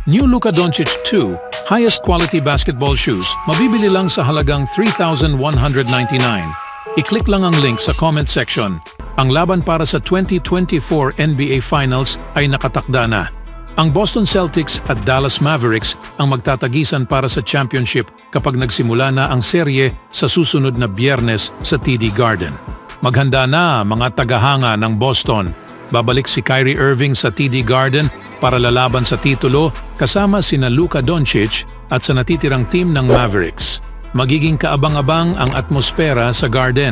New Luka Doncic 2, highest quality basketball shoes, mabibili lang sa halagang $3,199. I-click lang ang link sa comment section. Ang laban para sa 2024 NBA Finals ay nakatakda na. Ang Boston Celtics at Dallas Mavericks ang magtatagisan para sa championship kapag nagsimula na ang serye sa susunod na Biyernes sa TD Garden. Maghanda na mga tagahanga ng Boston. Babalik si Kyrie Irving sa TD Garden para lalaban sa titulo kasama sina Luka Doncic at sa natitirang team ng Mavericks. Magiging kaabang-abang ang atmosfera sa Garden,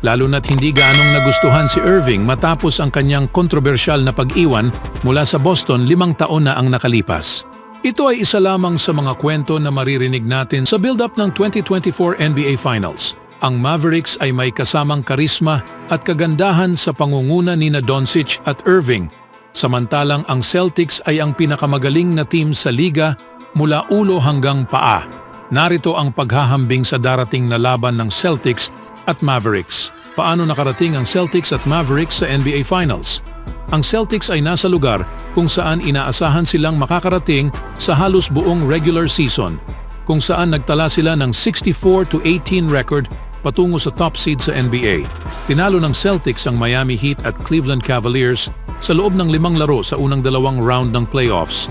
lalo na't hindi gaanong nagustuhan si Irving matapos ang kanyang kontrobersyal na pag-iwan mula sa Boston 5 taon na ang nakalipas. Ito ay isa lamang sa mga kwento na maririnig natin sa build-up ng 2024 NBA Finals. Ang Mavericks ay may kasamang karisma at kagandahan sa pangunguna ni Doncic at Irving, samantalang ang Celtics ay ang pinakamagaling na team sa liga mula ulo hanggang paa. Narito ang paghahambing sa darating na laban ng Celtics at Mavericks. Paano nakarating ang Celtics at Mavericks sa NBA Finals? Ang Celtics ay nasa lugar kung saan inaasahan silang makakarating sa halos buong regular season, kung saan nagtala sila ng 64-18 record patungo sa top seed sa NBA. Tinalo ng Celtics ang Miami Heat at Cleveland Cavaliers sa loob ng 5 laro sa unang 2 round ng playoffs,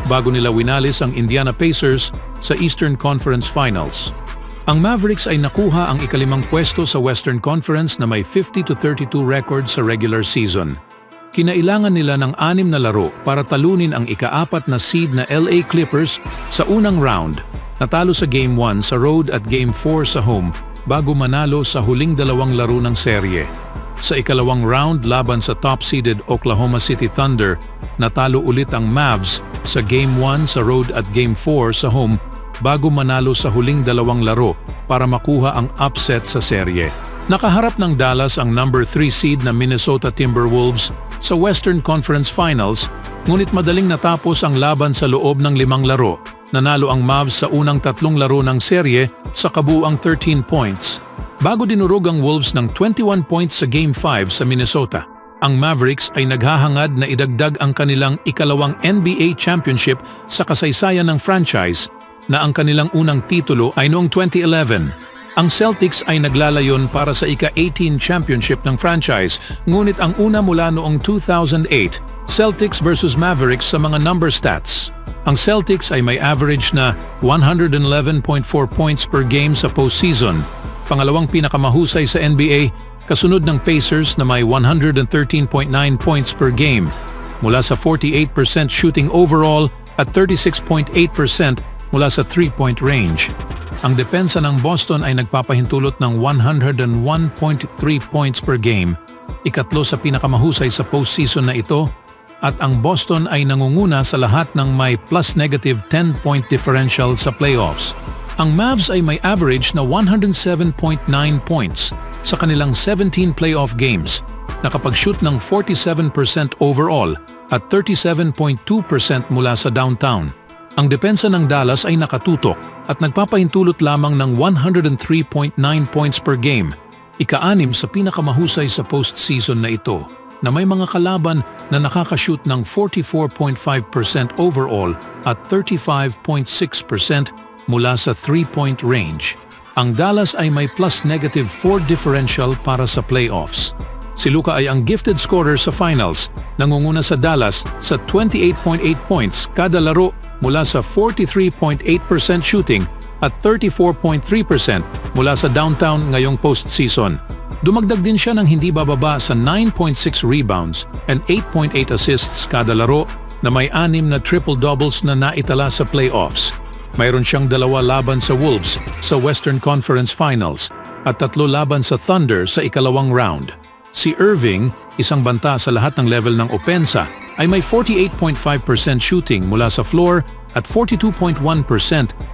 bago nila winalis ang Indiana Pacers sa Eastern Conference Finals. Ang Mavericks ay nakuha ang ikalimang pwesto sa Western Conference na may 50-32 record sa regular season. Kinailangan nila ng 6 na laro para talunin ang ika-4 na seed na LA Clippers sa unang round. Natalo sa Game 1 sa road at Game 4 sa home bago manalo sa huling 2 laro ng serye. Sa ikalawang round laban sa top-seeded Oklahoma City Thunder, natalo ulit ang Mavs sa Game 1 sa road at Game 4 sa home bago manalo sa huling 2 laro para makuha ang upset sa serye. Nakaharap ng Dallas ang number 3 seed na Minnesota Timberwolves sa Western Conference Finals, ngunit madaling natapos ang laban sa loob ng 5 laro. Nanalo ang Mavs sa unang 3 laro ng serye sa kabuuang 13 points, bago dinurog ang Wolves ng 21 points sa Game 5 sa Minnesota. Ang Mavericks ay naghahangad na idagdag ang kanilang ikalawang NBA championship sa kasaysayan ng franchise, na ang kanilang unang titulo ay noong 2011. Ang Celtics ay naglalayon para sa ika-18 championship ng franchise, ngunit ang una mula noong 2008, Celtics versus Mavericks sa mga number stats. Ang Celtics ay may average na 111.4 points per game sa postseason, pangalawang pinakamahusay sa NBA, kasunod ng Pacers na may 113.9 points per game, mula sa 48% shooting overall at 36.8% mula sa 3-point range. Ang depensa ng Boston ay nagpapahintulot ng 101.3 points per game, ikatlo sa pinakamahusay sa postseason na ito, at ang Boston ay nangunguna sa lahat ng may plus-negative 10-point differential sa playoffs. Ang Mavs ay may average na 107.9 points sa kanilang 17 playoff games, nakapag-shoot ng 47% overall at 37.2% mula sa downtown. Ang depensa ng Dallas ay nakatutok at nagpapahintulot lamang ng 103.9 points per game, ika-6 sa pinakamahusay sa postseason na ito, na may mga kalaban na nakakashoot ng 44.5% overall at 35.6% mula sa 3-point range. Ang Dallas ay may plus-negative 4 differential para sa playoffs. Si Luka ay ang gifted scorer sa finals, nangunguna sa Dallas sa 28.8 points kada laro mula sa 43.8% shooting at 34.3% mula sa downtown ngayong postseason. Dumagdag din siya ng hindi bababa sa 9.6 rebounds and 8.8 assists kada laro, na may 6 na triple-doubles na naitala sa playoffs. Mayroon siyang 2 laban sa Wolves sa Western Conference Finals at 3 laban sa Thunder sa ikalawang round. Si Irving, isang banta sa lahat ng level ng opensa, ay may 48.5% shooting mula sa floor at 42.1%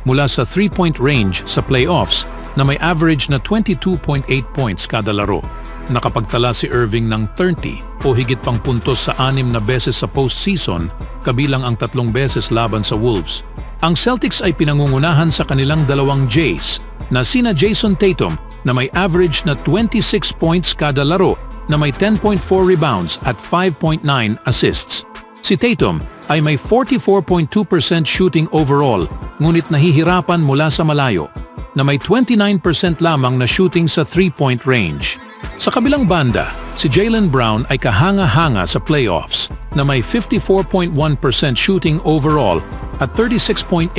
mula sa 3-point range sa playoffs, na may average na 22.8 points kada laro. Nakapagtala si Irving ng 30 o higit pang puntos sa 6 na beses sa postseason, kabilang ang 3 beses laban sa Wolves. Ang Celtics ay pinangungunahan sa kanilang 2 Jays, na sina Jason Tatum na may average na 26 points kada laro, na may 10.4 rebounds at 5.9 assists. Si Tatum ay may 44.2% shooting overall, ngunit nahihirapan mula sa malayo, na may 29% lamang na shooting sa 3-point range. Sa kabilang banda, si Jaylen Brown ay kahanga-hanga sa playoffs na may 54.1% shooting overall at 36.8%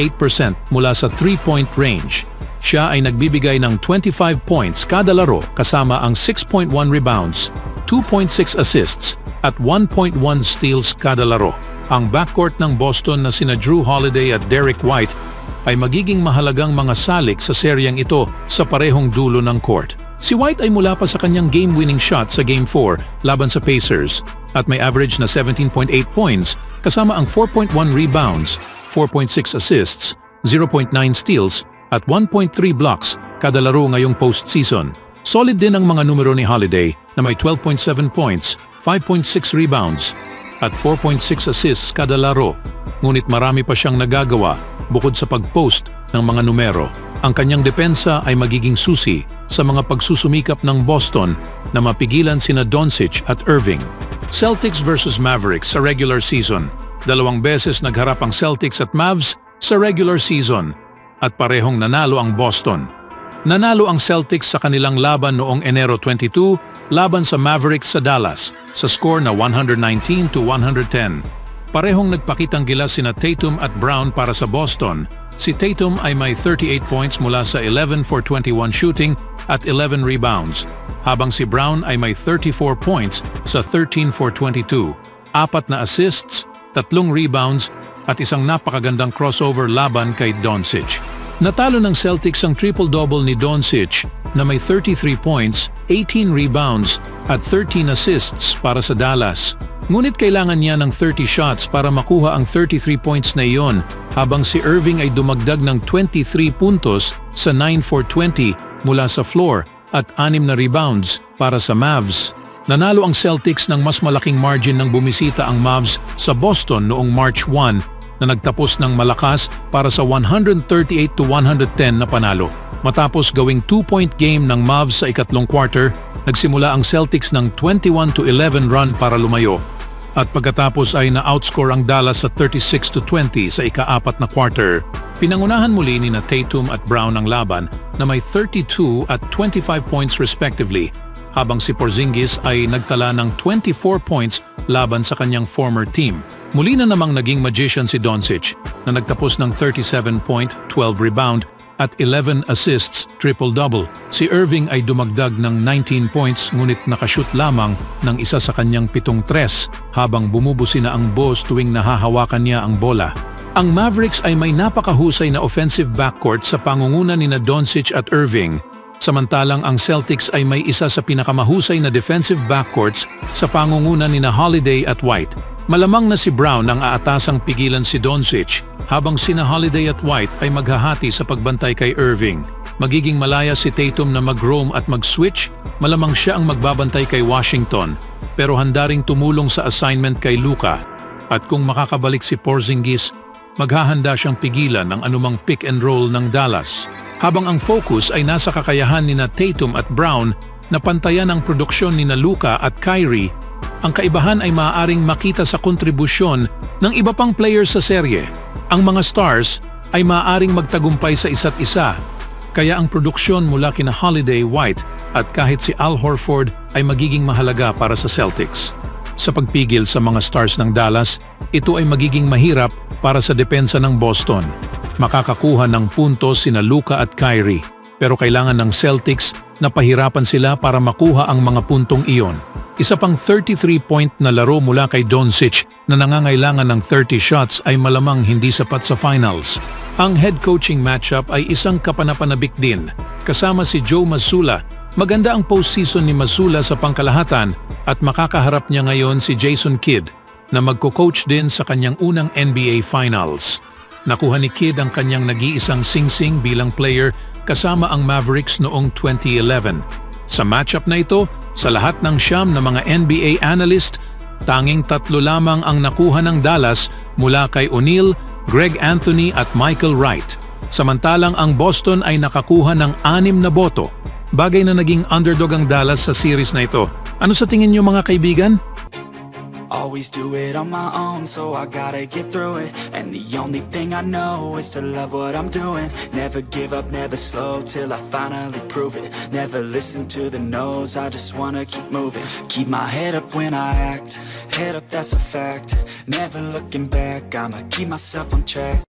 mula sa 3-point range. Siya ay nagbibigay ng 25 points kada laro kasama ang 6.1 rebounds, 2.6 assists at 1.1 steals kada laro. Ang backcourt ng Boston na sina Drew Holiday at Derrick White ay magiging mahalagang mga salik sa seryeng ito sa parehong dulo ng court. Si White ay mula pa sa kanyang game-winning shot sa Game 4 laban sa Pacers at may average na 17.8 points kasama ang 4.1 rebounds, 4.6 assists, 0.9 steals at 1.3 blocks kada laro ngayong postseason. Solid din ang mga numero ni Holiday na may 12.7 points, 5.6 rebounds at 4.6 assists kada laro. Ngunit marami pa siyang nagagawa bukod sa pag-post ng mga numero. Ang kanyang depensa ay magiging susi sa mga pagsusumikap ng Boston na mapigilan sina Doncic at Irving. Celtics versus Mavericks sa regular season. 2 beses nagharap ang Celtics at Mavs sa regular season at parehong nanalo ang Boston. Nanalo ang Celtics sa kanilang laban noong Enero 22 laban sa Mavericks sa Dallas sa score na 119-110. Parehong nagpakitang gilas sina Tatum at Brown para sa Boston. Si Tatum ay may 38 points mula sa 11 for 21 shooting at 11 rebounds, habang si Brown ay may 34 points sa 13 for 22, 4 na assists, 3 rebounds at isang napakagandang crossover laban kay Doncic. Natalo ng Celtics ang triple-double ni Doncic na may 33 points, 18 rebounds at 13 assists para sa Dallas. Ngunit kailangan niya ng 30 shots para makuha ang 33 points na iyon, habang si Irving ay dumagdag ng 23 puntos sa 9 for 20 mula sa floor at 6 na rebounds para sa Mavs. Nanalo ang Celtics ng mas malaking margin nang bumisita ang Mavs sa Boston noong March 1 na nagtapos ng malakas para sa 138-110 na panalo. Matapos gawing 2-point game ng Mavs sa ikatlong quarter, nagsimula ang Celtics ng 21-11 run para lumayo. At pagkatapos ay na-outscore ang Dallas sa 36-20 sa ika-4 na quarter. Pinangunahan muli ni Tatum at Brown ang laban na may 32 at 25 points respectively, habang si Porzingis ay nagtala ng 24 points laban sa kanyang former team. Muli na namang naging magician si Doncic na nagtapos ng 37 point, 12 rebound at 11 assists, triple-double. Si Irving ay dumagdag ng 19 points ngunit nakashoot lamang ng isa sa kanyang 7 tres habang bumubusi na ang boss tuwing nahahawakan niya ang bola. Ang Mavericks ay may napakahusay na offensive backcourt sa pangunguna ni Doncic at Irving, samantalang ang Celtics ay may isa sa pinakamahusay na defensive backcourts sa pangunguna ni Holiday at White. Malamang na si Brown ang aatasang pigilan si Doncic, habang sina Holiday at White ay maghahati sa pagbantay kay Irving. Magiging malaya si Tatum na mag-roam at mag-switch, malamang siya ang magbabantay kay Washington, pero handa ring tumulong sa assignment kay Luka. At kung makakabalik si Porzingis, maghahanda siyang pigilan ang anumang pick and roll ng Dallas. Habang ang focus ay nasa kakayahan ni Tatum at Brown na pantayan ang produksyon ni Luka at Kyrie, ang kaibahan ay maaaring makita sa kontribusyon ng iba pang players sa serye. Ang mga stars ay maaaring magtagumpay sa isa't isa, kaya ang produksyon mula kina Holiday, White at kahit si Al Horford ay magiging mahalaga para sa Celtics. Sa pagpigil sa mga stars ng Dallas, ito ay magiging mahirap para sa depensa ng Boston. Makakakuha ng puntos sina Luka at Kyrie, pero kailangan ng Celtics na pahirapan sila para makuha ang mga puntong iyon. Isa pang 33-point na laro mula kay Doncic na nangangailangan ng 30 shots ay malamang hindi sapat sa finals. Ang head coaching matchup ay isang kapanapanabik din. Kasama si Joe Mazzulla, maganda ang postseason ni Mazzulla sa pangkalahatan at makakaharap niya ngayon si Jason Kidd na magko-coach din sa kanyang unang NBA Finals. Nakuha ni Kidd ang kanyang nag-iisang sing-sing bilang player kasama ang Mavericks noong 2011. Sa matchup na ito, sa lahat ng siyam na mga NBA analyst, tanging 3 lamang ang nakuha ng Dallas mula kay O'Neal, Greg Anthony at Michael Wright. Samantalang ang Boston ay nakakuha ng 6 na boto. Bagay na naging underdog ang Dallas sa series na ito. Ano sa tingin niyo mga kaibigan? Always do it on my own, so I gotta get through it. And the only thing I know is to love what I'm doing. Never give up, never slow, till I finally prove it. Never listen to the no's, I just wanna keep moving. Keep my head up when I act, head up, that's a fact. Never looking back, I'ma keep myself on track.